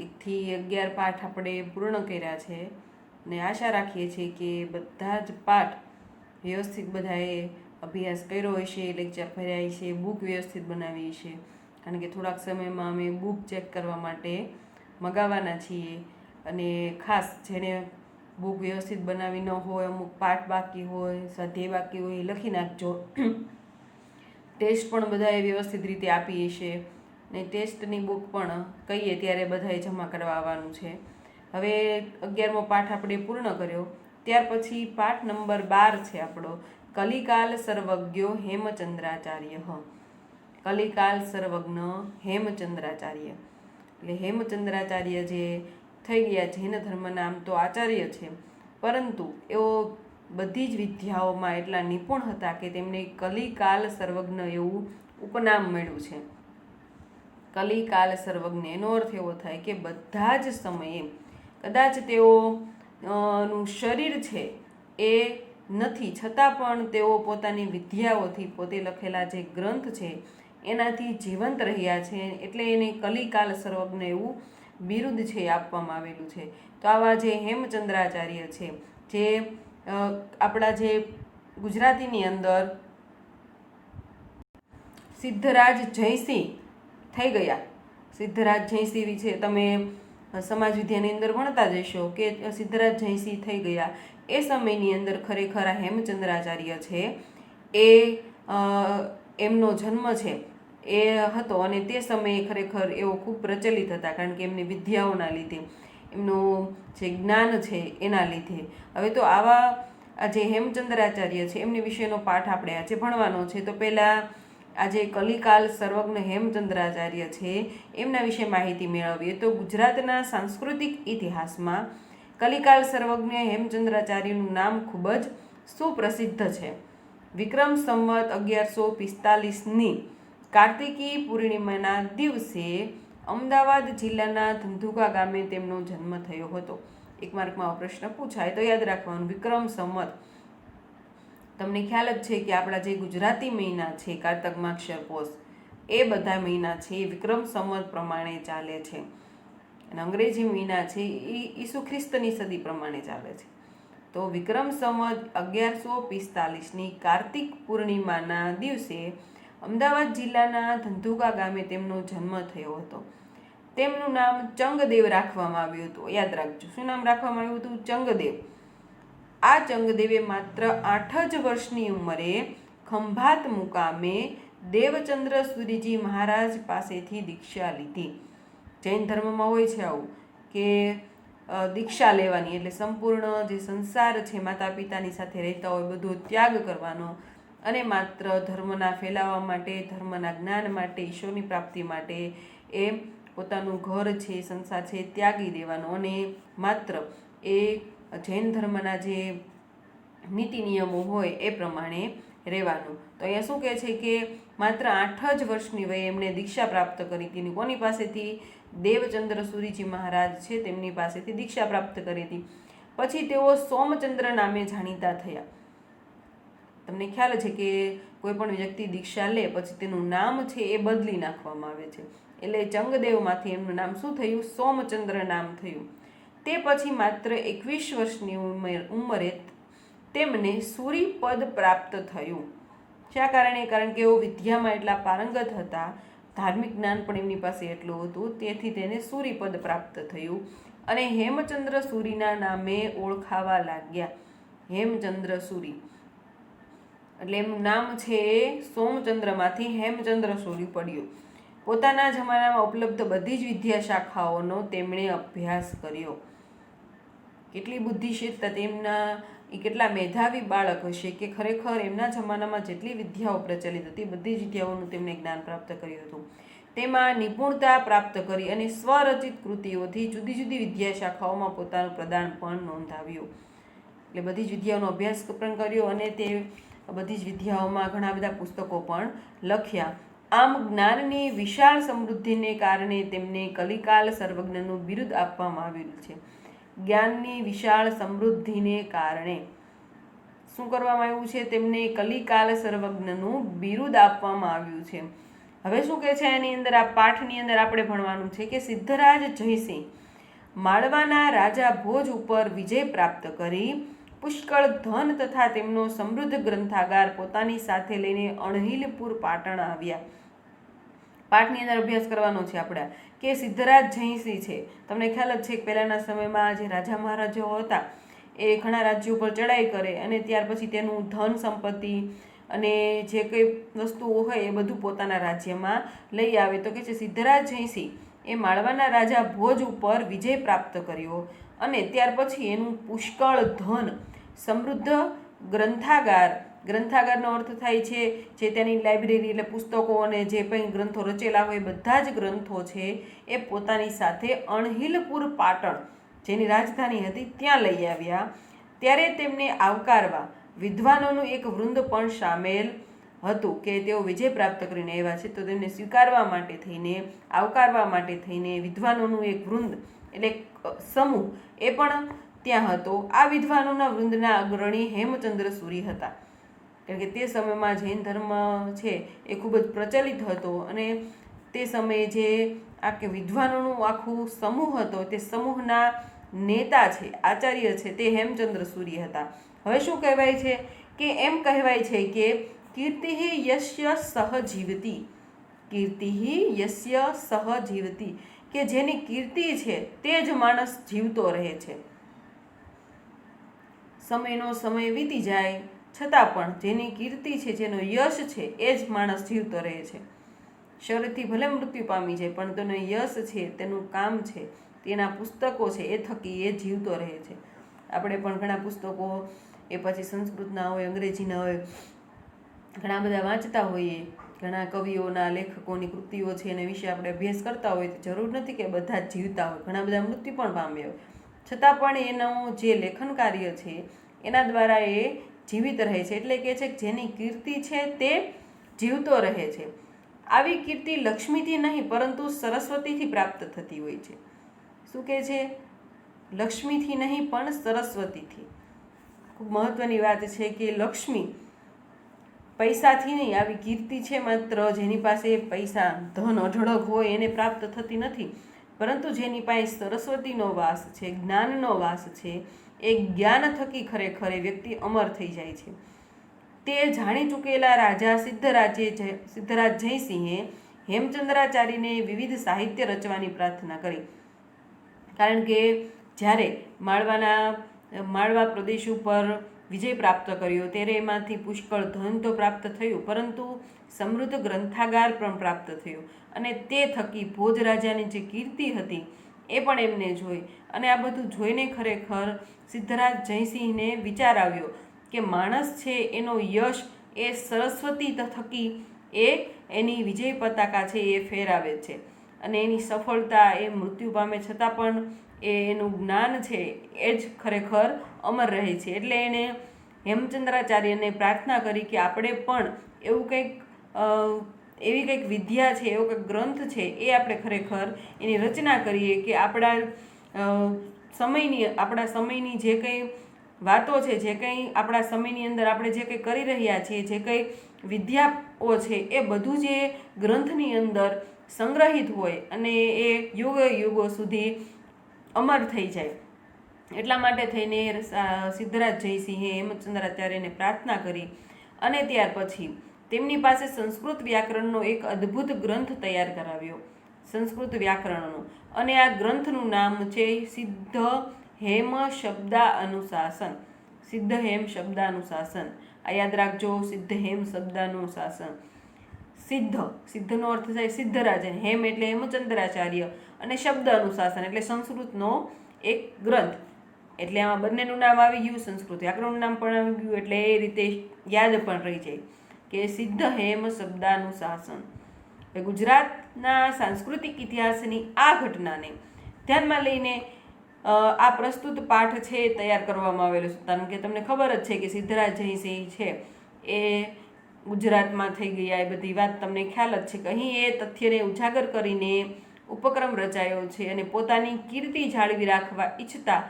1 થી 11 પાઠ આપણે પૂર્ણ કર્યા છે ને આશા રાખીએ છીએ કે બધા જ પાઠ વ્યવસ્થિત બધાએ અભ્યાસ કર્યો હશે, લેક્ચર ભર્યા હશે, બુક વ્યવસ્થિત બનાવી હશે, કારણ કે થોડાક સમયમાં અમે બુક ચેક કરવા માટે મગાવવાના છીએ. અને ખાસ જેણે બુક વ્યવસ્થિત બનાવી ન હોય, અમુક પાઠ બાકી હોય, સ્વાધ્યાય બાકી હોય, એ લખી નાખજો. ટેસ્ટ પણ બધાએ વ્યવસ્થિત રીતે આપી હશે ને ટેસ્ટની બુક પણ કહીએ ત્યારે બધાએ જમા કરવા આવવાનું છે. હવે 11મો પાઠ આપણે પૂર્ણ કર્યો. ત્યાર પછી પાઠ નંબર 12 છે આપણો, કલિકાલ સર્વજ્ઞો હેમચંદ્રાચાર્ય. કલિકાલ સર્વજ્ઞ હેમચંદ્રાચાર્ય એટલે હેમચંદ્રાચાર્ય જે થઈ ગયા જૈન ધર્મના આમ તો આચાર્ય છે, પરંતુ એઓ બધી જ વિદ્યાઓમાં એટલા નિપુણ હતા કે તેમને કલિકાલ સર્વજ્ઞ એવું ઉપનામ મળ્યું છે. કલિકાલ સર્વજ્ઞ એનો અર્થ એવો થાય કે બધા જ સમયે, કદાચ તેઓ નું શરીર છે એ નથી છતાં પણ તેઓ પોતાની વિદ્યાઓથી, પોતે લખેલા જે ગ્રંથ છે એનાથી જીવંત રહ્યા છે, એટલે એને કલિકાલ સર્વજ્ઞ એવું બિરુદ છે આપવામાં આવેલું છે. તો આવા જે હેમચંદ્રાચાર્ય છે, જે આપણા જે ગુજરાતીની અંદર સિદ્ધરાજ જયસિંહ થઈ ગયા. સિદ્ધરાજ જયસિંહ વિશે તમે સમાજ વિદ્યાની અંદર ભણતા જશો કે સિદ્ધરાજ જયસિંહ થઈ ગયા. એ સમયની અંદર ખરેખર આ હેમચંદ્રાચાર્ય છે એ એમનો જન્મ છે એ હતો, અને તે સમયે ખરેખર એવો ખૂબ પ્રચલિત હતા, કારણ કે એમની વિદ્યાઓના લીધે, એમનું જે જ્ઞાન છે એના લીધે. હવે તો આવા આ જે હેમચંદ્રાચાર્ય છે એમની વિશેનો પાઠ આપણે આજે ભણવાનો છે. તો પહેલાં આજે કલિકાલ સર્વજ્ઞ હેમચંદ્રાચાર્ય છે એમના વિશે માહિતી મેળવીએ. તો ગુજરાતના સાંસ્કૃતિક ઇતિહાસમાં કલિકાલ સર્વજ્ઞ હેમચંદ્રાચાર્યનું નામ ખૂબ જ સુપ્રસિદ્ધ છે. વિક્રમ સંવત 1145ની કાર્તિકી પૂર્ણિમાના દિવસે અમદાવાદ જિલ્લાના ધંધુકા ગામે તેમનો જન્મ થયો હતો. એક માર્કમાં પ્રશ્ન પૂછાય તો યાદ રાખવાનું, વિક્રમ સંવત. તમને ખ્યાલ જ છે કે આપણા જે ગુજરાતી મહિના છે, કારતક માગશર પોષ, એ બધા મહિના છે એ વિક્રમ સંવત પ્રમાણે ચાલે છે, અને અંગ્રેજી મહિના છે એ ઈસુ ખ્રિસ્તની સદી પ્રમાણે ચાલે છે. તો વિક્રમ સંવત 1145ની કાર્તિક પૂર્ણિમાના દિવસે અમદાવાદ જિલ્લાના ધંધુકા ગામે તેમનો જન્મ થયો હતો. તેમનું નામ ચંગદેવ રાખવામાં આવ્યું હતું. યાદ રાખજો, શું નામ રાખવામાં આવ્યું હતું? ચંગદેવ. આ ચંગદેવે માત્ર 8 જ વર્ષની ઉંમરે ખંભાત મુકામે દેવચંદ્ર સુરીજી મહારાજ પાસેથી દીક્ષા લીધી. જૈન ધર્મમાં હોય છે આવું કે દીક્ષા લેવાની એટલે સંપૂર્ણ જે સંસાર છે, માતા પિતાની સાથે રહેતા હોય, બધો ત્યાગ કરવાનો અને માત્ર ધર્મના ફેલાવવા માટે, ધર્મના જ્ઞાન માટે, ઈશ્વરની પ્રાપ્તિ માટે એ પોતાનું ઘર છે, સંસાર છે ત્યાગી દેવાનો, અને માત્ર એ જૈન ધર્મના જે નીતિ નિયમો હોય એ પ્રમાણે રહેવાનું. તો અહીંયા શું કહે છે કે માત્ર 8 જ વર્ષની વયે એમણે દીક્ષા પ્રાપ્ત કરી હતી. કોની પાસેથી? દેવચંદ્ર સુરીજી મહારાજ છે તેમની પાસેથી દીક્ષા પ્રાપ્ત કરી હતી. પછી તેઓ સોમચંદ્ર નામે જાણીતા થયા. તમને ખ્યાલ છે કે કોઈ પણ વ્યક્તિ દીક્ષા લે પછી તેનું નામ છે એ બદલી નાખવામાં આવે છે, એટલે ચંગદેવમાંથી એમનું નામ શું થયું? સોમચંદ્ર નામ થયું. તે પછી માત્ર 21 વર્ષની ઉંમરે તેમને સૂરીપદ પ્રાપ્ત થયું. શા કારણે? કારણ કે એઓ વિદ્યામાં એટલા પારંગત હતા, ધાર્મિક જ્ઞાન પણ એમની પાસે એટલું હતું, તેથી તેને સૂરીપદ પ્રાપ્ત થયું અને હેમચંદ્ર સૂરીના નામે ઓળખાવા લાગ્યા. હેમચંદ્ર સૂરી એટલે એમનું નામ છે એ સોમચંદ્રમાંથી હેમચંદ્ર સૂરી પડ્યું. પોતાના જમાનામાં ઉપલબ્ધ બધી જ વિદ્યા શાખાઓનો તેમણે અભ્યાસ કર્યો. કેટલી બુદ્ધિશીલતા તેમના, એ કેટલા મેધાવી બાળક હશે કે ખરેખર એમના જમાનામાં જેટલી વિદ્યાઓ પ્રચલિત હતી બધી જ વિદ્યાઓનું તેમણે જ્ઞાન પ્રાપ્ત કર્યું હતું. તેમાં નિપુણતા પ્રાપ્ત કરી અને સ્વરચિત કૃતિઓથી જુદી જુદી વિદ્યા શાખાઓમાં પોતાનું પ્રદાન પણ નોંધાવ્યું. એટલે બધી જ વિદ્યાઓનો અભ્યાસ પણ કર્યો અને તે બધી જ વિદ્યાઓમાં ઘણા બધા પુસ્તકો પણ લખ્યા. આમ જ્ઞાનની વિશાળ સમૃદ્ધિને કારણે તેમને કલિકાલ સર્વજ્ઞનું બિરુદ આપવામાં આવેલું છે. જ્ઞાનની વિશાળ સમૃદ્ધિને કારણે શું કરવામાં આવ્યું છે? તેમને કલિકાલ સર્વજ્ઞનું બિરુદ આપવામાં આવ્યું છે. હવે શું કહે છે એની અંદર, આ પાઠની અંદર આપણે ભણવાનું છે કે સિદ્ધરાજ જયસિંહ માળવાના રાજા ભોજ ઉપર વિજય પ્રાપ્ત કરી પુષ્કળ ધન તથા તેમનો સમૃદ્ધ ગ્રંથાગાર પોતાની સાથે લઈને અણહિલપુર પાટણ આવ્યા. પાઠની અંદર અભ્યાસ કરવાનો છે આપણે કે સિદ્ધરાજ જયસિંહ છે, તમને ખ્યાલ જ છે કે પહેલાંના સમયમાં જે રાજા મહારાજાઓ હતા એ ઘણા રાજ્યો પર ચડાઈ કરે અને ત્યાર પછી તેનું ધન સંપત્તિ અને જે કંઈ વસ્તુઓ હોય એ બધું પોતાના રાજ્યમાં લઈ આવે. તો કે છે સિદ્ધરાજ જયસિંહ એ માળવાના રાજા ભોજ ઉપર વિજય પ્રાપ્ત કર્યો અને ત્યાર પછી એનું પુષ્કળ ધન, સમૃદ્ધ ગ્રંથાગાર, ગ્રંથાગારનો અર્થ થાય છે જે તેની લાઇબ્રેરી એટલે પુસ્તકો અને જે કંઈ ગ્રંથો રચેલા હોય બધા જ ગ્રંથો છે એ પોતાની સાથે અણહિલપુર પાટણ જેની રાજધાની હતી ત્યાં લઈ આવ્યા. ત્યારે તેમને આવકારવા વિદ્વાનોનું એક વૃંદ પણ સામેલ હતું કે તેઓ વિજય પ્રાપ્ત કરીને આવ્યા છે, તો તેમને સ્વીકારવા માટે થઈને, આવકારવા માટે થઈને વિદ્વાનોનું એક વૃંદ એટલે સમૂહ એ પણ ત્યાં હતો. આ વિદ્વાનોના વૃંદના અગ્રણી હેમચંદ્ર સુરી હતા, કારણ કે તે સમયમાં જૈન ધર્મ છે એ ખૂબ જ પ્રચલિત હતો અને તે સમયે જે આ કે વિદ્વાનોનું આખું સમૂહ હતો તે સમૂહના નેતા છે, આચાર્ય છે તે હેમચંદ્ર સુરી હતા. હવે શું કહેવાય છે કે એમ કહેવાય છે કે કીર્તિ યસ્ય સહજીવતી, કીર્તિ યસ્ય સહજીવતી, કે જેની કીર્તિ છે તે જ માણસ જીવતો રહે છે. સમયનો સમય વીતી જાય છતાં પણ જેની કીર્તિ છે, જેનો યશ છે એ જ માણસ જીવતો રહે છે. શરીરથી ભલે મૃત્યુ પામી જાય પણ તેનો યશ છે, તેનું કામ છે, તેના પુસ્તકો છે એ થકી એ જીવતો રહે છે. આપણે પણ ઘણા પુસ્તકો એ પછી સંસ્કૃતના હોય, અંગ્રેજીના હોય, ઘણા બધા વાંચતા હોઈએ, ઘણા કવિઓના, લેખકોની કૃતિઓ છે એના વિશે આપણે અભ્યાસ કરતા હોય તો જરૂર નથી કે બધા જ જીવતા હોય, ઘણા બધા મૃત્યુ પણ પામ્યા હોય, છતાં પણ એનું જે લેખન કાર્ય છે એના દ્વારા એ જીવિત રહે છે. એટલે કે છે કે જેની કીર્તિ છે તે જીવતો રહે છે. આવી કીર્તિ લક્ષ્મીથી નહીં પરંતુ સરસ્વતીથી પ્રાપ્ત થતી હોય છે. શું કહે છે? લક્ષ્મીથી નહીં પણ સરસ્વતીથી. ખૂબ મહત્વની વાત છે કે લક્ષ્મી પૈસાથી નહીં, આવી કીર્તિ છે માત્ર જેની પાસે પૈસા, ધન અઢળક હોય એને પ્રાપ્ત થતી નથી, પરંતુ જેની પાસે સરસ્વતીનો વાસ છે, જ્ઞાનનો વાસ છે, એ જ્ઞાન થકી ખરેખર એ વ્યક્તિ અમર થઈ જાય છે. તે જાણી ચૂકેલા રાજા સિદ્ધરાજ જયસિંહે હેમચંદ્રાચાર્યને વિવિધ સાહિત્ય રચવાની પ્રાર્થના કરી, કારણ કે જ્યારે માળવા પ્રદેશ ઉપર વિજય પ્રાપ્ત કર્યો ત્યારે એમાંથી પુષ્કળ ધન તો પ્રાપ્ત થયું, પરંતુ સમૃદ્ધ ગ્રંથાગાર પણ પ્રાપ્ત થયું અને તે થકી ભોજ રાજાની જે કીર્તિ હતી એ પણ એમને જોઈ અને આ બધું જોઈને ખરેખર સિદ્ધરાજ જયસિંહને વિચાર આવ્યો કે માણસ છે એનો યશ એ સરસ્વતી થકી એ એની વિજય પતાકા છે એ ફેરાવે છે અને એની સફળતા એ મૃત્યુ પામે છતાં પણ એનું જ્ઞાન છે એ જ ખરેખર અમર રહે છે. એટલે એણે હેમચંદ્રાચાર્યને પ્રાર્થના કરી કે આપણે પણ એવું કંઈક એવી કંઈક વિદ્યા છે, એવો કંઈક ગ્રંથ છે એ આપણે ખરેખર એની રચના કરીએ કે આપણા સમયની જે કંઈ વાતો છે, જે કંઈ આપણા સમયની અંદર આપણે જે કંઈ કરી રહ્યા છીએ, જે કંઈ વિદ્યાઓ છે એ બધું જે ગ્રંથની અંદર સંગ્રહિત હોય અને એ યુગો સુધી અમર થઈ જાય. એટલા માટે થઈને સિદ્ધરાજ જયસિંહે હેમચંદ્રાચાર્યને પ્રાર્થના કરી અને ત્યાર પછી તેમની પાસે સંસ્કૃત વ્યાકરણનો એક અદ્ભુત ગ્રંથ તૈયાર કરાવ્યો, સંસ્કૃત વ્યાકરણનો, અને આ ગ્રંથનું નામ છે સિદ્ધ હેમ શબ્દાનુશાસન. સિદ્ધ હેમ શબ્દાનુશાસન, આ યાદ રાખજો, સિદ્ધ હેમ શબ્દાનુશાસન. સિદ્ધનો અર્થ થાય સિદ્ધરાજ, હેમ એટલે હેમચંદ્રાચાર્ય અને શબ્દ અનુશાસન એટલે સંસ્કૃતનો એક ગ્રંથ. એટલે આમાં બંનેનું નામ આવી ગયું, સંસ્કૃત વ્યાકરણનું નામ પણ આવી ગયું, એટલે એ રીતે યાદ પણ રહી જાય કે સિદ્ધ હેમ શબ્દાનુશાસન. ગુજરાતના સાંસ્કૃતિક ઇતિહાસની આ ઘટનાને ધ્યાનમાં લઈને આ પ્રસ્તુત પાઠ છે તૈયાર કરવામાં આવેલો છે. કારણ કે તમને ખબર જ છે કે સિદ્ધરાજ જયસિંહ છે એ ગુજરાતમાં થઈ ગયા, એ બધી વાત તમને ખ્યાલ જ છે કે અહીં એ તથ્યને ઉજાગર કરીને ઉપક્રમ રચાયો છે અને પોતાની કીર્તિ જાળવી રાખવા ઈચ્છતા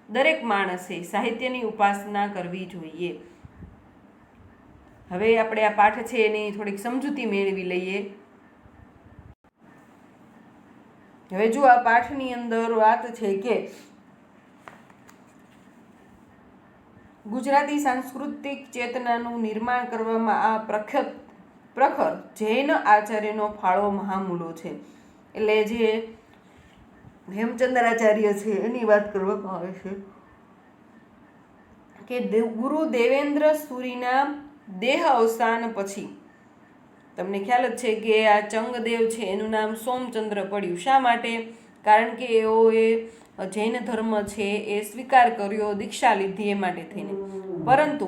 દરેક માણસે સાહિત્યની ઉપાસના કરવી જોઈએ. હવે આપણે આ પાઠ છે એની થોડીક સમજૂતી મેળવી લઈએ. હવે જો આ પાઠની અંદર વાત છે કે ગુજરાતી સાંસ્કૃતિક ચેતનાનું નિર્માણ કરવામાં આ પ્રખર જૈન આચાર્યનો ફાળો મહામૂલો છે. એટલે જે હેમચંદ્રાચાર્ય છે એની વાત કરવામાં આવે છે કે ગુરુ દેવેન્દ્ર સૂરીના દેહ અવસાન પછી, તમને ખ્યાલ જ છે કે આ ચંગદેવ છે એનું નામ સોમચંદ્ર પડ્યું. શા માટે? કારણ કે એઓએ જૈન ધર્મ છે એ સ્વીકાર કર્યો, દીક્ષા લીધી એ માટે થઈને. પરંતુ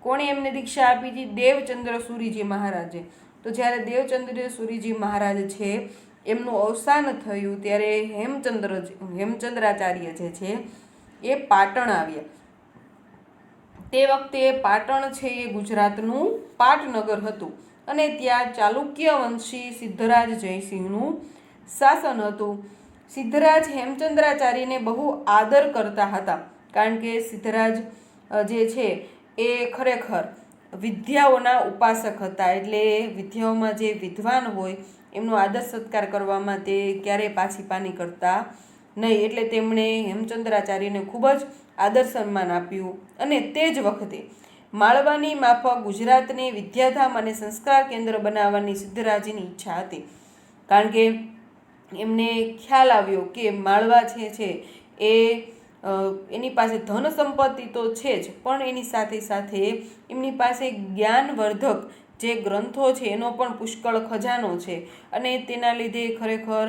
કોણે એમને દીક્ષા આપી હતી? દેવચંદ્ર સૂરીજી મહારાજે. તો જ્યારે દેવચંદ્ર સૂરીજી મહારાજ છે એમનું અવસાન થયું ત્યારે હેમચંદ્રાચાર્ય જે છે એ પાટણ આવ્યા. તે વખતે પાટણ છે એ ગુજરાતનું પાટનગર હતું અને ત્યાં ચાલુક્ય વંશી સિદ્ધરાજ જયસિંહનું શાસન હતું. સિદ્ધરાજ હેમચંદ્રાચાર્યને બહુ આદર કરતા હતા, કારણ કે સિદ્ધરાજ જે છે એ ખરેખર વિદ્યાઓના ઉપાસક હતા. એટલે વિદ્યાઓમાં જે વિદ્વાન હોય એમનો આદર સત્કાર કરવામાં તે ક્યારેય પાછી પાની કરતા નહીં. એટલે તેમણે હેમચંદ્રાચાર્યને ખૂબ જ આદર સન્માન આપ્યું અને તે જ વખતે માળવાની માફક ગુજરાતને વિદ્યાધામ અને સંસ્કાર કેન્દ્ર બનાવવાની સિદ્ધરાજની ઈચ્છા હતી. કારણ કે એમને ખ્યાલ આવ્યો કે માળવા છે એ એની પાસે ધન સંપત્તિ તો છે જ, પણ એની સાથે સાથે એમની પાસે જ્ઞાનવર્ધક જે ગ્રંથો છે એનો પણ પુષ્કળ ખજાનો છે અને તેના લીધે ખરેખર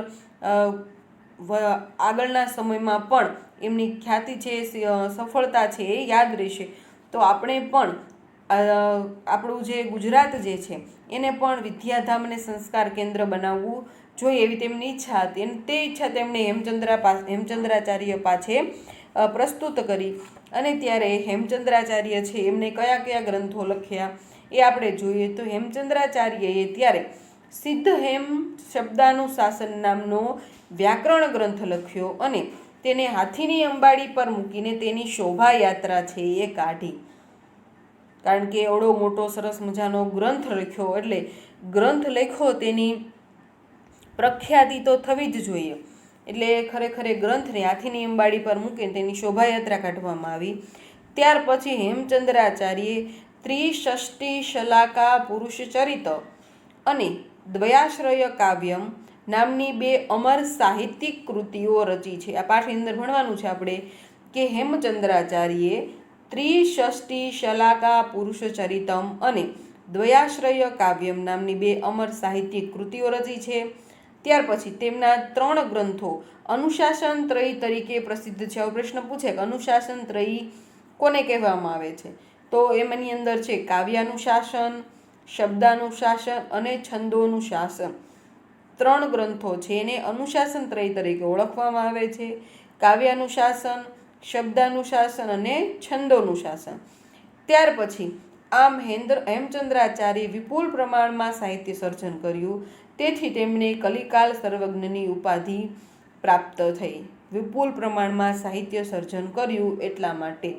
આગળના સમયમાં પણ એમની ખ્યાતિ છે, સફળતા છે એ યાદ રહેશે. તો આપણે પણ આપણું જે ગુજરાત જે છે એને પણ વિદ્યાધામ અને સંસ્કાર કેન્દ્ર બનાવવું જોઈએ એવી તેમની ઈચ્છા હતી. અને તે ઈચ્છા તેમણે હેમચંદ્રાચાર્ય પાસે પ્રસ્તુત કરી. અને ત્યારે હેમચંદ્રાચાર્ય છે એમને કયા કયા ગ્રંથો લખ્યા એ આપણે જોઈએ. તો હેમચંદ્રાચાર્યએ ત્યારે સિદ્ધહેમ શબ્દાનુશાસન નામનો વ્યાકરણ ગ્રંથ લખ્યો અને તેને હાથીની અંબાડી પર મૂકીને તેની શોભાયાત્રા છે એ કાઢી. કારણ કે એવડો મોટો સરસ મજાનો ગ્રંથ લખ્યો, એટલે ગ્રંથ લખ્યો તેની પ્રખ્યાતિ તો થવી જ જોઈએ. એટલે ખરેખર એ ગ્રંથને હાથીની અંબાડી પર મૂકીને તેની શોભાયાત્રા કાઢવામાં આવી. ત્યાર પછી હેમચંદ્રાચાર્યે ત્રિષષ્ટિ શલાકા પુરુષ ચરિત અને દ્વયાશ્રય કાવ્યમ નામની 2 અમર સાહિત્યિક કૃતિઓ રચી છે. આ પાઠની અંદર ભણવાનું છે આપણે કે હેમચંદ્રાચાર્યે ત્રિષષ્ટિ શલાકા પુરુષ ચરિતમ અને દ્વયાશ્રય કાવ્યમ નામની 2 અમર સાહિત્યિક કૃતિઓ રચી છે. ત્યાર પછી તેમના 3 ગ્રંથો અનુશાસન ત્રયી તરીકે પ્રસિદ્ધ છે. આવો પ્રશ્ન પૂછે કે અનુશાસન ત્રયી કોને કહેવામાં આવે છે? તો એમની અંદર છે કાવ્યાનુશાસન, શબ્દાનુશાસન અને છંદોનુશાસન. 3 ગ્રંથો છે એને અનુશાસન ત્રયી તરીકે ઓળખવામાં આવે છે. કાવ્યાનુશાસન, શબ્દાનુશાસન અને છંદોનુશાસન. ત્યાર પછી આમ હેમચંદ્રાચાર્ય વિપુલ પ્રમાણમાં સાહિત્ય સર્જન કર્યું. તેથી તેમને કલિકાલ સર્વજ્ઞની ઉપાધિ પ્રાપ્ત થઈ. વિપુલ પ્રમાણમાં સાહિત્ય સર્જન કર્યું એટલા માટે.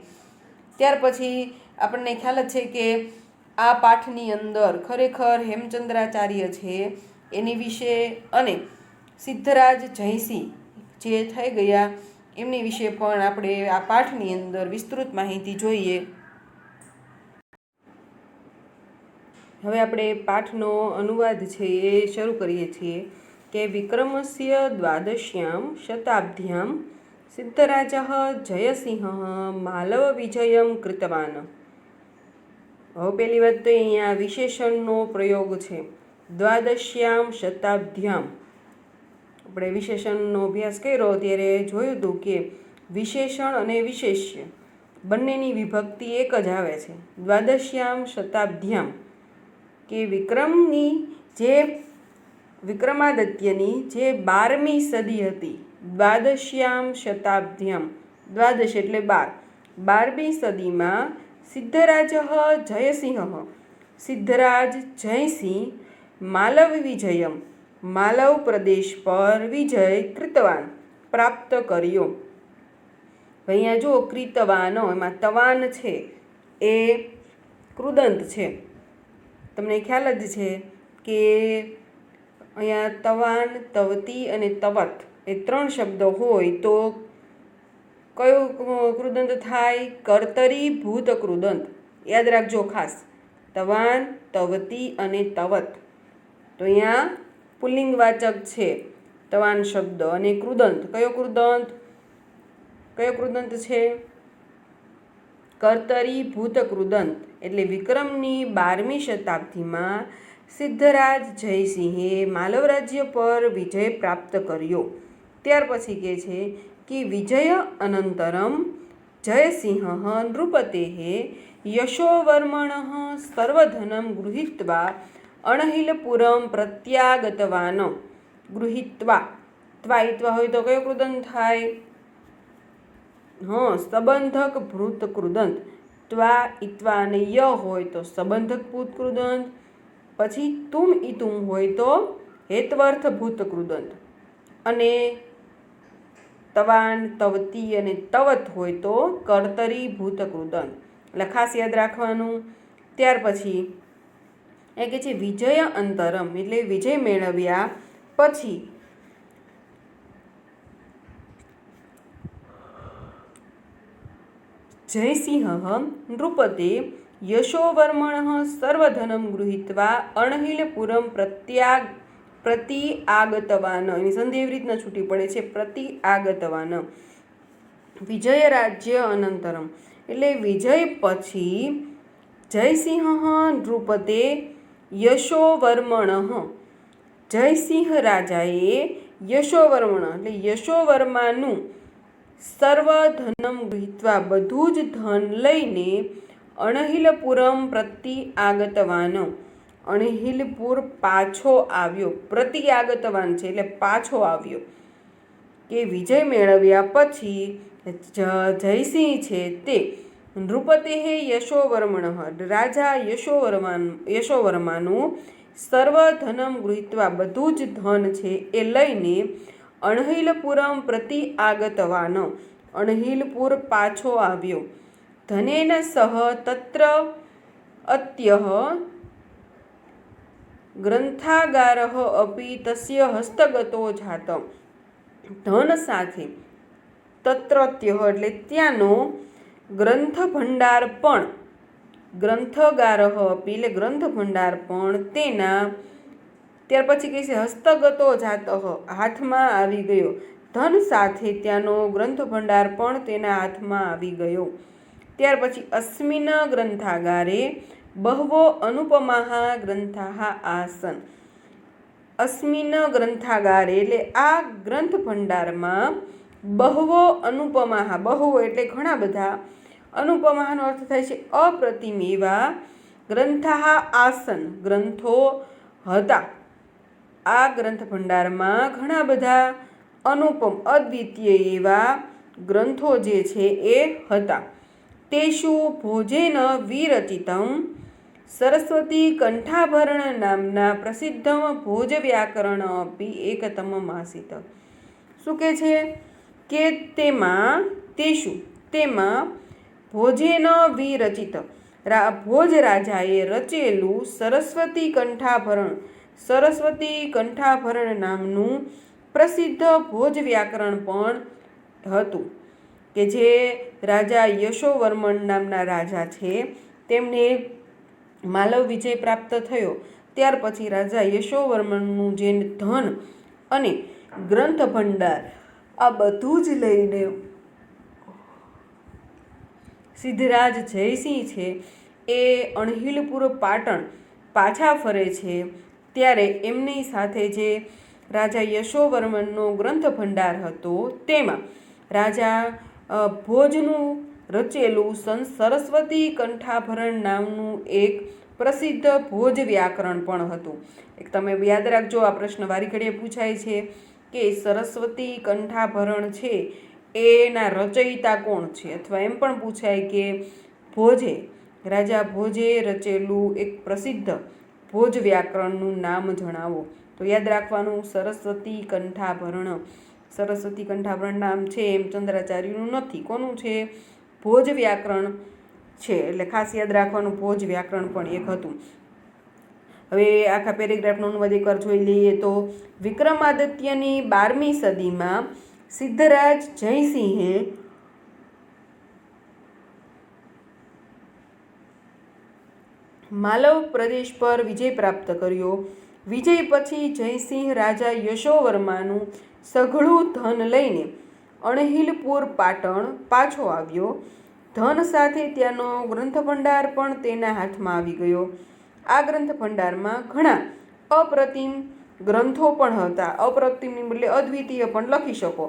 ત્યાર પછી આપણને ખ્યાલ જ છે કે આ પાઠની અંદર ખરેખર હેમચંદ્રાચાર્ય છે એની વિશે અને સિદ્ધરાજ જયસિંહ જે થઈ ગયા એમની વિશે પણ આપણે આ પાઠની અંદર વિસ્તૃત માહિતી જોઈએ. હવે આપણે પાઠનો અનુવાદ છે એ શરૂ કરીએ છીએ કે વિક્રમસ્ય દ્વાદશ્યામ શતાબ્દ્યામ સિદ્ધરાજ જયસિંહ માલવ વિજયમ કૃતવાન. હવે પહેલી વાત તો અહીંયા વિશેષણનો પ્રયોગ છે. દ્વાદશ્યામ શતાબ્દ્યામ આપણે વિશેષણનો અભ્યાસ કર્યો ત્યારે જોયું હતું કે વિશેષણ અને વિશેષ્ય બંનેની વિભક્તિ એક જ આવે છે. દ્વાદશ્યામ શતાબ્દ્યામ કે વિક્રમાદિત્યની જે 12મી સદી હતી, દ્વાદશ્યામ શતાબ્દ્યામ, દ્વાદશ એટલે 12મી સદીમાં સિદ્ધરાજ જયસિંહ માલવ વિજયમ માલવ પ્રદેશ પર વિજય કૃતવાન પ્રાપ્ત કર્યો. અહીંયા જો કૃતવાનો એમાં તવાન છે એ કૃદંત છે. તમને ખ્યાલ જ છે કે અહીંયા તવાન, તવતી અને તવત એ 3 શબ્દ હોય તો કયો કૃદંત થાય? કર્તરીભૂત કૃદંત. યાદ રાખજો ખાસ, તવાન, તવતી અને તવત. તો અહીંયા પુલ્લિંગવાચક છે તવાન શબ્દ. અને કૃદંત, કયો કૃદંત? કયો કૃદંત છે? કર્તરીભૂત કૃદંત. એટલે વિક્રમની 12મી શતાબ્દીમાં સિદ્ધરાજ જયસિંહે માલવ રાજ્ય પર વિજય પ્રાપ્ત કર્યો. ત્યાર પછી કહે છે કે વિજય અનંતરમ જયસિંહ નૃપતે યશોવર્મણ સર્વધનમ ગૃહીત્વા અણહિલપુરમ પ્રત્યાગતવાન. ગૃહીત્વા, ત્વા ઈત્વા હોય તો કયો કૃદંત થાય? સંબંધક ભૂત કૃદંત. ત્વા ઈત્વા અને ય હોય તો સંબંધક ભૂત કૃદંત. પછી તુમ ઈતુમ હોય તો હેત્વર્થભૂત કૃદંત. અને તવાન, તવતી અને તવત હોય તો કર્તરીભૂત કૃદંત. એટલે ખાસ યાદ રાખવાનું. ત્યાર પછી એ કહે છે વિજય અંતરમ, એટલે વિજય મેળવ્યા પછી જયસિંહ નૃપતે યશોવર્મણ સર્વધનમ ગૃહીત્વા અણહિલપુરમ પ્રતિ આગતવાન. એની સંધિ એવી રીતના છૂટી પડે છે, પ્રતિ આગતવાન. વિજય રાજ્ય અનંતરમ એટલે વિજય પછી જયસિંહ નૃપતે યશોવર્મણ, જયસિંહ રાજાએ યશોવર્મણ એટલે યશોવર્માનું સર્વધનમ ગૃહીત્વા બધું જ ધન લઈને અણહિલપુરમ પ્રતિ આગતવાન, અણહિલપુર પાછો આવ્યો. પ્રતિ આગતવાન છે એટલે પાછો આવ્યો. કે વિજય મેળવ્યા પછી જયસિંહ છે તે નૃપતે યશોવર્મણ રાજા યશોવર્માનું સર્વધનમ ગૃહીત્વા બધું જ ધન છે એ લઈને અણહિલપુરમ પ્રતિ આગતવાન, અણહિલપુર પાછો આવ્યો. ધનેન સહ તત્ર અત્યઃ ગ્રંથાગારઃ અપી તસ્ય હસ્તગતો જાત. ધન સાથે તત્રત્યઃ એટલે ત્યાંનો ગ્રંથ ભંડાર પણ, ગ્રંથગારઃ અપી એટલે ગ્રંથ ભંડાર પણ તેના, ત્યાર પછી કહે છે હસ્તગતો જાત, હાથમાં આવી ગયો. ધન સાથે ત્યાંનો ગ્રંથ ભંડાર પણ તેના હાથમાં આવી ગયો. ત્યાર પછી અસ્મિન ગ્રંથાગારે બહવો અનુપમાઃ ગ્રંથાઃ આસન. અસ્મિન ગ્રંથાગારે એટલે આ ગ્રંથ ભંડારમાં બહવો અનુપમાઃ, બહવો એટલે ઘણા બધા, અનુપમાનો અર્થ થાય છે અપ્રતિમ એવા, ગ્રંથાઃ આસન ગ્રંથો હતા. આ ગ્રંથ ભંડારમાં ઘણા બધા અનુપમ અદ્વિતીય એવા ગ્રંથો જે છે એ હતા. તેષુ ભોજેન વિરચિતમ સરસ્વતી કંઠાભરણ નામના પ્રસિદ્ધમ ભોજ વ્યાકરણ અપી એકતમમ આસીત. શું કહે છે કે તેમાં ભોજેન વિરચિત ભોજ રાજાએ રચેલું સરસ્વતી કંઠાભરણ નામનું પ્રસિદ્ધ ભોજ વ્યાકરણ પણ હતું. કે જે રાજા યશોવર્મન નામના રાજા છે તેમને માલવ વિજય પ્રાપ્ત થયો ત્યાર પછી રાજા યશોવર્મનનું જે ધન અને ગ્રંથ ભંડાર આ બધું જ લઈને સિદ્ધરાજ જયસિંહ છે એ અણહિલપુર પાટણ પાછા ફરે છે. ત્યારે એમની સાથે જે રાજા યશોવર્મનનો ગ્રંથ ભંડાર હતો તેમાં રાજા ભોજનું રચેલું સરસ્વતી કંઠાભરણ નામનું એક પ્રસિદ્ધ ભોજ વ્યાકરણ પણ હતું. એક તમે યાદ રાખજો, આ પ્રશ્ન વારી ઘડીએ પૂછાય છે કે સરસ્વતી કંઠાભરણ છે એના રચયિતા કોણ છે, અથવા એમ પણ પૂછાય કે રાજા ભોજે રચેલું એક પ્રસિદ્ધ ભોજ વ્યાકરણનું નામ જણાવો. તો યાદ રાખવાનું સરસ્વતી કંઠાભરણ નામ છે હેમચંદ્રાચાર્યનું નથી. કોનું છે? ભોજ વ્યાકરણ છે. એટલે ખાસ યાદ રાખવાનું ભોજ વ્યાકરણ પણ એક હતું. હવે આખા પેરેગ્રાફનો અનુવાદ એકવાર જોઈ લઈએ તો વિક્રમાદિત્યની 12મી સદીમાં સિદ્ધરાજ જયસિંહે માલવ પ્રદેશ પર વિજય પ્રાપ્ત કર્યો. વિજય પછી જયસિંહ રાજા યશોવર્માનું સઘળું ધન લઈને અણહિલપુર પાટણ પાછો આવ્યો. ધન સાથે ત્યાંનો ગ્રંથભંડાર પણ તેના હાથમાં આવી ગયો. આ ગ્રંથભંડારમાં ઘણા અપ્રતિમ ગ્રંથો પણ હતા. અપ્રતિમની બદલે અદ્વિતીય પણ લખી શકો.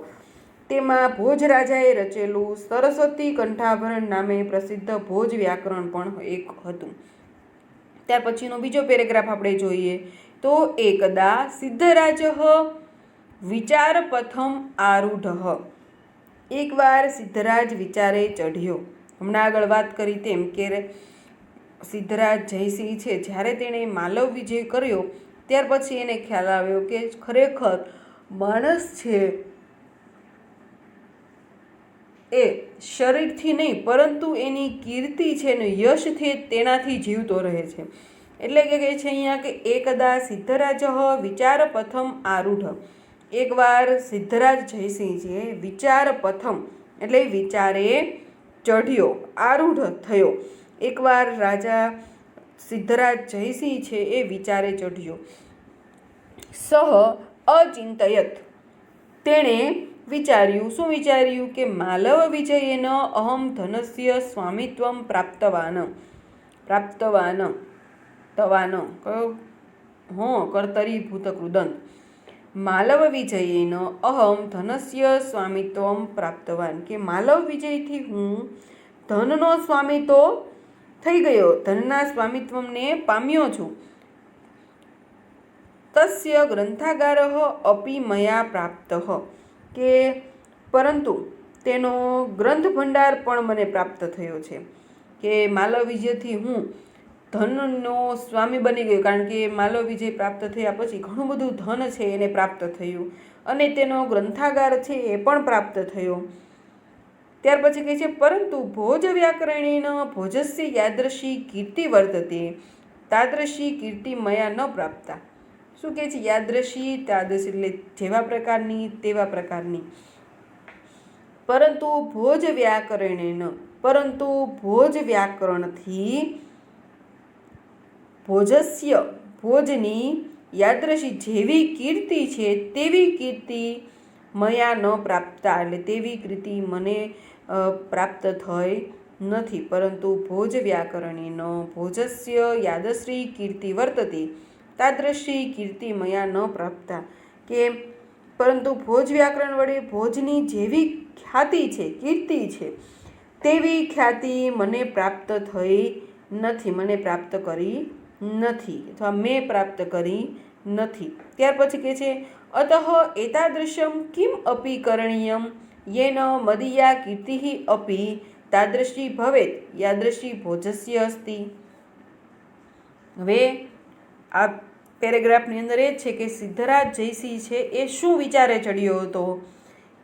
તેમાં ભોજ રાજાએ રચેલું સરસ્વતી કંઠાભરણ નામે પ્રસિદ્ધ ભોજ વ્યાકરણ પણ એક હતું. ત્યાર પછીનો બીજો પેરેગ્રાફ આપણે જોઈએ તો એકદા સિદ્ધરાજ વિચારપથમ આરૂઢ. એકવાર સિદ્ધરાજ વિચારે ચઢ્યો. હમણાં આગળ વાત કરી તેમ કે સિદ્ધરાજ જયસિંહ છે, જ્યારે તેણે માલવ વિજય કર્યો ત્યાર પછી એને ખ્યાલ આવ્યો કે ખરેખર માણસ છે એ શરીરથી નહીં પરંતુ એની કીર્તિ છે ને યશથી તેનાથી જીવતો રહે છે. એટલે કે કહે છે અહીંયા કે એકદા સિદ્ધરાજ વિચાર પથમ આરૂઢ. એકવાર સિદ્ધરાજ જયસિંહ છે વિચાર પથમ એટલે વિચારે ચઢ્યો, આરૂઢ થયો. એકવાર રાજા સિદ્ધરાજ જયસિંહ છે એ વિચારે ચઢ્યો. સહ અચિંતયત તેણે વિચાર્યું. શું વિચાર્યું? કે માલવ વિજયેન અહમ ધનસ્ય સ્વામિત્વમ પ્રાપ્તવાન કયો કર્તરી ભૂતકૃદંત. માલવ વિજયેન અહમ ધનસ્ય સ્વામિત્વમ પ્રાપ્તવાન કે માલવ વિજયથી હું ધનનો સ્વામિત્વ થઈ ગયો, ધનના સ્વામિત્વને પામ્યો છું. તસ્ય ગ્રંથાગાર અપી મયા પ્રાપ્ત કે પરંતુ તેનો ગ્રંથ ભંડાર પણ મને પ્રાપ્ત થયો છે. કે માલવ વિજયથી હું ધનનો સ્વામી બની ગયો, કારણ કે માલવ વિજય પ્રાપ્ત થયા પછી ઘણું બધું ધન છે એને પ્રાપ્ત થયું અને તેનો ગ્રંથાગાર છે એ પણ પ્રાપ્ત થયો. ત્યાર પછી કહે છે પરંતુ ભોજ વ્યાકરણેન ભોજસ્ય યાદૃશી કીર્તિ વર્તતે તાદૃશી કીર્તિ મયા ન પ્રાપ્તા. શું કહે છે? યાદૃશી તાદૃશી એટલે જેવા પ્રકારની તેવા પ્રકારની. પરંતુ ભોજ વ્યાકરણથી ભોજસ્ય ભોજની યાદૃશી જેવી કીર્તિ છે તેવી કીર્તિ મયા ન પ્રાપ્તા એટલે તેવી કીર્તિ મને પ્રાપ્ત થઈ નથી. પરંતુ ભોજ વ્યાકરણેન ભોજસ્ય યાદશ્રી કીર્તિ વર્તતી તાદૃશી કીર્તિ મયા ન પ્રાપ્તા કે પરંતુ ભોજ વ્યાકરણ વડે ભોજની જેવી ખ્યાતિ છે, કીર્તિ છે તેવી ખ્યાતિ મને પ્રાપ્ત થઈ નથી, મને પ્રાપ્ત કરી નથી અથવા મેં પ્રાપ્ત કરી નથી. ત્યાર પછી કહે છે અતઃ એતાદૃશમ કિમ અપી કરણીયમ યેન મદીયા કીર્તિ અપી તાદૃશી ભવેત યાદૃશી ભોજસ્ય અસ્તિ. હવે આ પેરેગ્રાફની અંદર એ છે કે સિદ્ધરાજ જયસિંહ છે એ શું વિચારે ચડ્યો હતો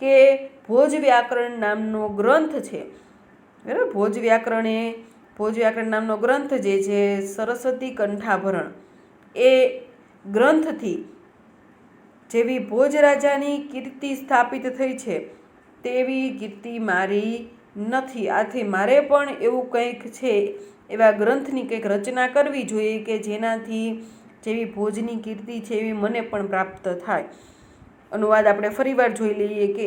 કે ભોજ વ્યાકરણ નામનો ગ્રંથ છે, બરાબર. ભોજ વ્યાકરણ નામનો ગ્રંથ જે છે સરસ્વતી કંઠાભરણ, એ ગ્રંથથી જેવી ભોજ રાજાની કીર્તિ સ્થાપિત થઈ છે તેવી કીર્તિ મારી નથી. આથી મારે પણ એવું કંઈક છે એવા ગ્રંથની કંઈક રચના કરવી જોઈએ કે જેનાથી જેવી ભોજની કીર્તિ છે એવી મને પણ પ્રાપ્ત થાય. અનુવાદ આપણે ફરીવાર જોઈ લઈએ કે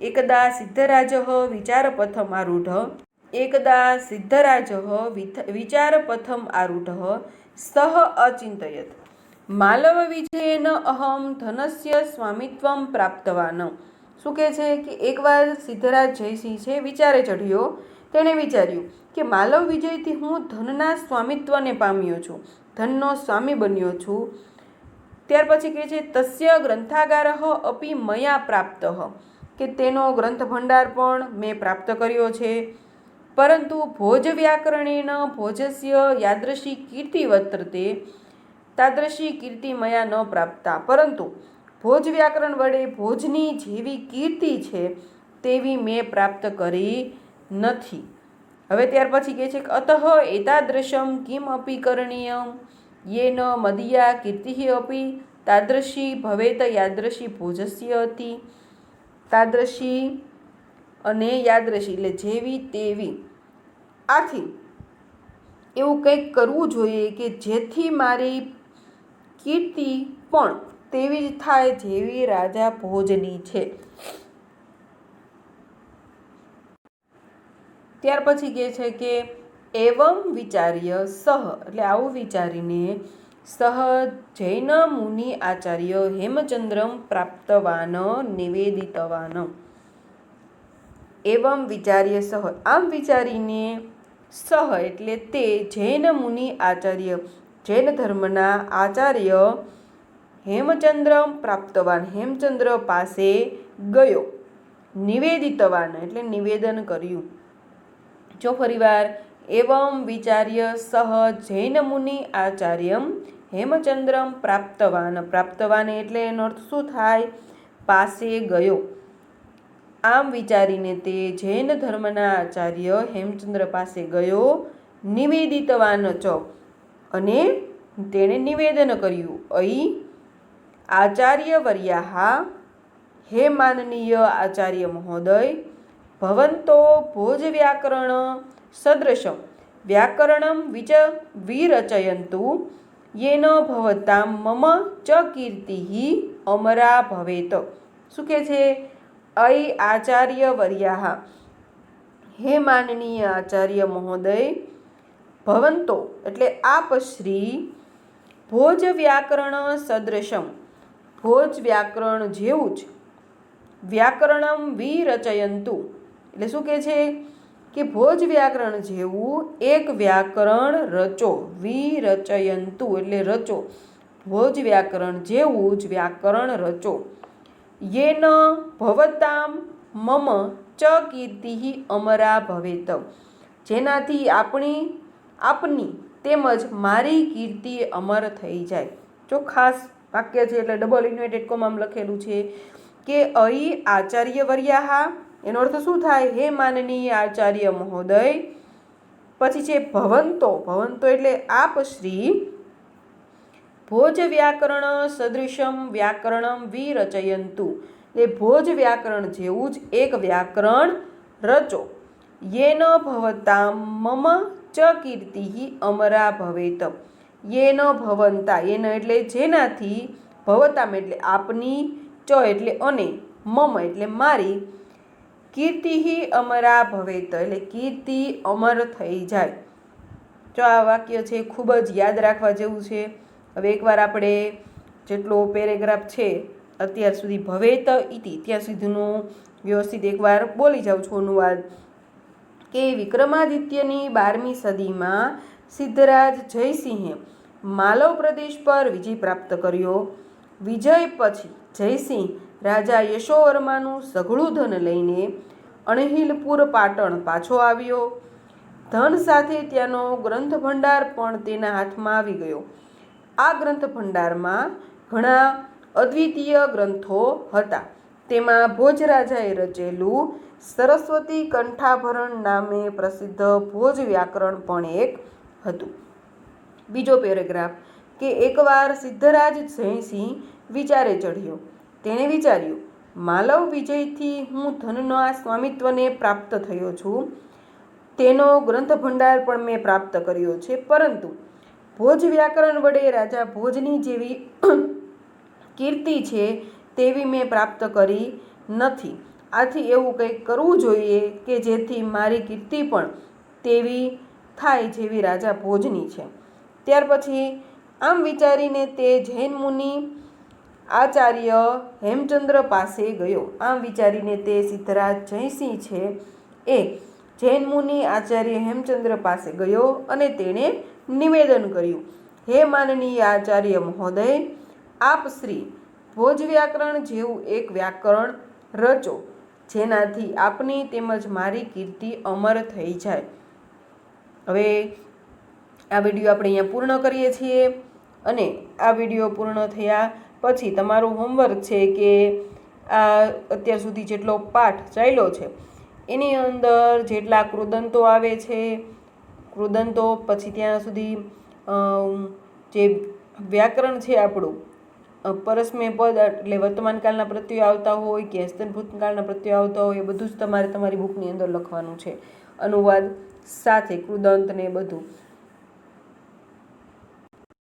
એકદા સિદ્ધરાજ વિચારપથમ આરૂઢ સહ અચિંતયત માલવ વિજયેન અહમ ધનસ્ય સ્વામિત્વમ પ્રાપ્તવાન. શું કહે છે કે એકવાર સિદ્ધરાજ જયસિંહ છે વિચારે ચઢ્યો. તેણે વિચાર્યું કે માલવ વિજયથી હું ધનના સ્વામિત્વને પામ્યો છું, ધનનો સ્વામી બન્યો છું. ત્યાર પછી કહે છે તસ્ય ગ્રંથાગાર અપી મયા પ્રાપ્ત કે તેનો ગ્રંથ ભંડાર પણ મેં પ્રાપ્ત કર્યો છે. પરંતુ ભોજ વ્યાકરણેન ભોજસ્ય યાદૃશી કીર્તિ વર્તતે તાદૃશી કીર્તિ મયા ન પ્રાપ્તા. પરંતુ ભોજ વ્યાકરણ વડે ભોજની જેવી કીર્તિ છે તેવી મેં પ્રાપ્ત કરી નથી. હવે ત્યાર પછી કહે છે કે અતઃ એતાદૃશમ કિમ અપી કરણીયમ येन मदीया कीर्तिः अपि तादृशी भवेत यादृशी भोजस्य હતી। તાદૃશી અને યાદૃશી એટલે જેવી તેવી। આથી એવું કંઈક કરવું જોઈએ કે જેથી મારી કીર્તિ પણ તેવી જ થાય જેવી રાજા ભોજની છે। ત્યાર પછી કહે છે કે એવમ વિચાર્ય સહ એટલે આવું વિચારીને સહ જૈન મુનિ આચાર્ય હેમચંદ્રમ પ્રાપ્તવાન નિવેદિતવાન। એવમ વિચાર્ય સહ આમ વિચારીને સહ એટલે તે જૈન મુનિ આચાર્ય જૈન ધર્મના આચાર્ય હેમચંદ્રમ પ્રાપ્તવાન હેમચંદ્ર પાસે ગયો। નિવેદિતવાન એટલે નિવેદન કર્યું। જો ફરીવાર એવમ વિચાર્ય સહ જૈન મુનિ આચાર્યમ હેમચંદ્રમ પ્રાપ્તવાન પ્રાપ્તવાન એટલે એનો અર્થ શું થાય? પાસે ગયો। આમ વિચારીને તે જૈન ધર્મના આચાર્ય હેમચંદ્ર પાસે ગયો। નિવેદિતવાન ચ અને તેણે નિવેદન કર્યું। અહીં આચાર્ય વર્યાહ હે માનનીય આચાર્ય મહોદય ભવંતો ભોજ વ્યાકરણ સદૃશમ વ્યાકરણમ વિરચયંતુ येन भवतां मम च कीर्तिः अमरा भवेत। શું કહે છે? અય આચાર્ય વર્યાહ હે માનનીય આચાર્ય મહોદય ભવંતો એટલે આપ શ્રી ભોજ વ્યાકરણ સદૃશમ ભોજ વ્યાકરણ જેવું જ વ્યાકરણમ વિરચયંતુ એટલે શું કહે છે કે ભોજ વ્યાકરણ જેવું એક વ્યાકરણ રચો। વિરચયંતુ એટલે રચો। ભોજ વ્યાકરણ જેવું જ વ્યાકરણ રચો। યેન ભવતામ મમ ચ કીર્તિઃ અમરા ભવેત જેનાથી આપની તેમજ મારી કીર્તિ અમર થઈ જાય। જો ખાસ વાક્ય છે એટલે ડબલ ઇન્વર્ટેડ કોમામાં લખેલું છે કે અહીં આચાર્ય વર્યાહ એનો અર્થ શું થાય? હે માનનીય આચાર્ય મહોદય। પછી છે ભવંતો ભવંતો એટલે આપ શ્રી ભોજ વ્યાકરણ સદૃશમ વ્યાકરણમ વિરચયંતુ એ ભોજ વ્યાકરણ જેવું જ એક વ્યાકરણ રચો। યેન ભવતામ મમ ચ કીર્તિઃ અમરા ભવેત યેન ભવંતા યેન એટલે જેનાથી ભવતામ એટલે આપની ચ એટલે અને મમ એટલે મારી કીર્તિ અમરા ભવેત એટલે કીર્તિ અમર થઈ જાય। જો આ વાક્ય છે ખૂબ જ યાદ રાખવા જેવું છે। હવે એકવાર આપણે જેટલો પેરેગ્રાફ છે અત્યાર સુધી ભવેત ઇતિ ત્યાં સુધીનું વ્યવસ્થિત એકવાર બોલી જાઉં છું અનુવાદ કે વિક્રમાદિત્યની 12મી સદીમાં સિદ્ધરાજ જયસિંહે માલવ પ્રદેશ પર વિજય પ્રાપ્ત કર્યો। વિજય પછી જયસિંહ રાજા યશોવર્માનું સઘળું ધન લઈને અણહિલપુર પાટણ પાછો આવ્યો। ધન સાથે ત્યાંનો ગ્રંથ ભંડાર પણ તેના હાથમાં આવી ગયો। આ ગ્રંથ ભંડારમાં ઘણા અદ્વિતીય ગ્રંથો હતા। તેમાં ભોજરાજાએ રચેલું સરસ્વતી કંઠાભરણ નામે પ્રસિદ્ધ ભોજ વ્યાકરણ પણ એક હતું। બીજો પેરેગ્રાફ કે એકવાર સિદ્ધરાજ જયસિંહ વિચારે ચઢ્યો। તેણે વિચાર્યું માલવ વિજયથી હું ધનના સ્વામિત્વને પ્રાપ્ત થયો છું। તેનો ગ્રંથ ભંડાર પણ મેં પ્રાપ્ત કર્યો છે, પરંતુ ભોજ વ્યાકરણ વડે રાજા ભોજની જેવી કીર્તિ છે તેવી મેં પ્રાપ્ત કરી નથી। આથી એવું કંઈક કરવું જોઈએ કે જેથી મારી કીર્તિ પણ તેવી થાય જેવી રાજા ભોજની છે। ત્યાર પછી આમ વિચારીને તે જૈન મુનિ આચાર્ય હેમચંદ્ર પાસે ગયો। આમ વિચારીને તે સિદ્ધરાજ જયસિંહ છે એ જૈન મુનિ આચાર્ય હેમચંદ્ર પાસે ગયો અને તેણે નિવેદન કર્યું, હે માનનીય આચાર્ય મહોદય, આપ શ્રી ભોજ વ્યાકરણ જેવું એક વ્યાકરણ રચો, જેનાથી આપની તેમજ મારી કીર્તિ અમર થઈ જાય। હવે આ વિડીયો આપણે અહીંયા પૂર્ણ કરીએ છીએ અને આ વિડીયો પૂર્ણ થયા પછી તમારું હોમવર્ક છે કે આ અત્યાર સુધી જેટલો પાઠ ચાલ્યો છે એની અંદર જેટલા કૃદંતો આવે છે, કૃદંતો પછી ત્યાં સુધી જે વ્યાકરણ છે આપણું, પરસ્મય પદ એટલે વર્તમાનકાળના પ્રત્યયો આવતા હોય કે હસ્તન ભૂતકાળના પ્રત્યયો આવતા હોય, એ બધું જ તમારે તમારી બુકની અંદર લખવાનું છે. અનુવાદ સાથે કૃદંત ને એ બધું.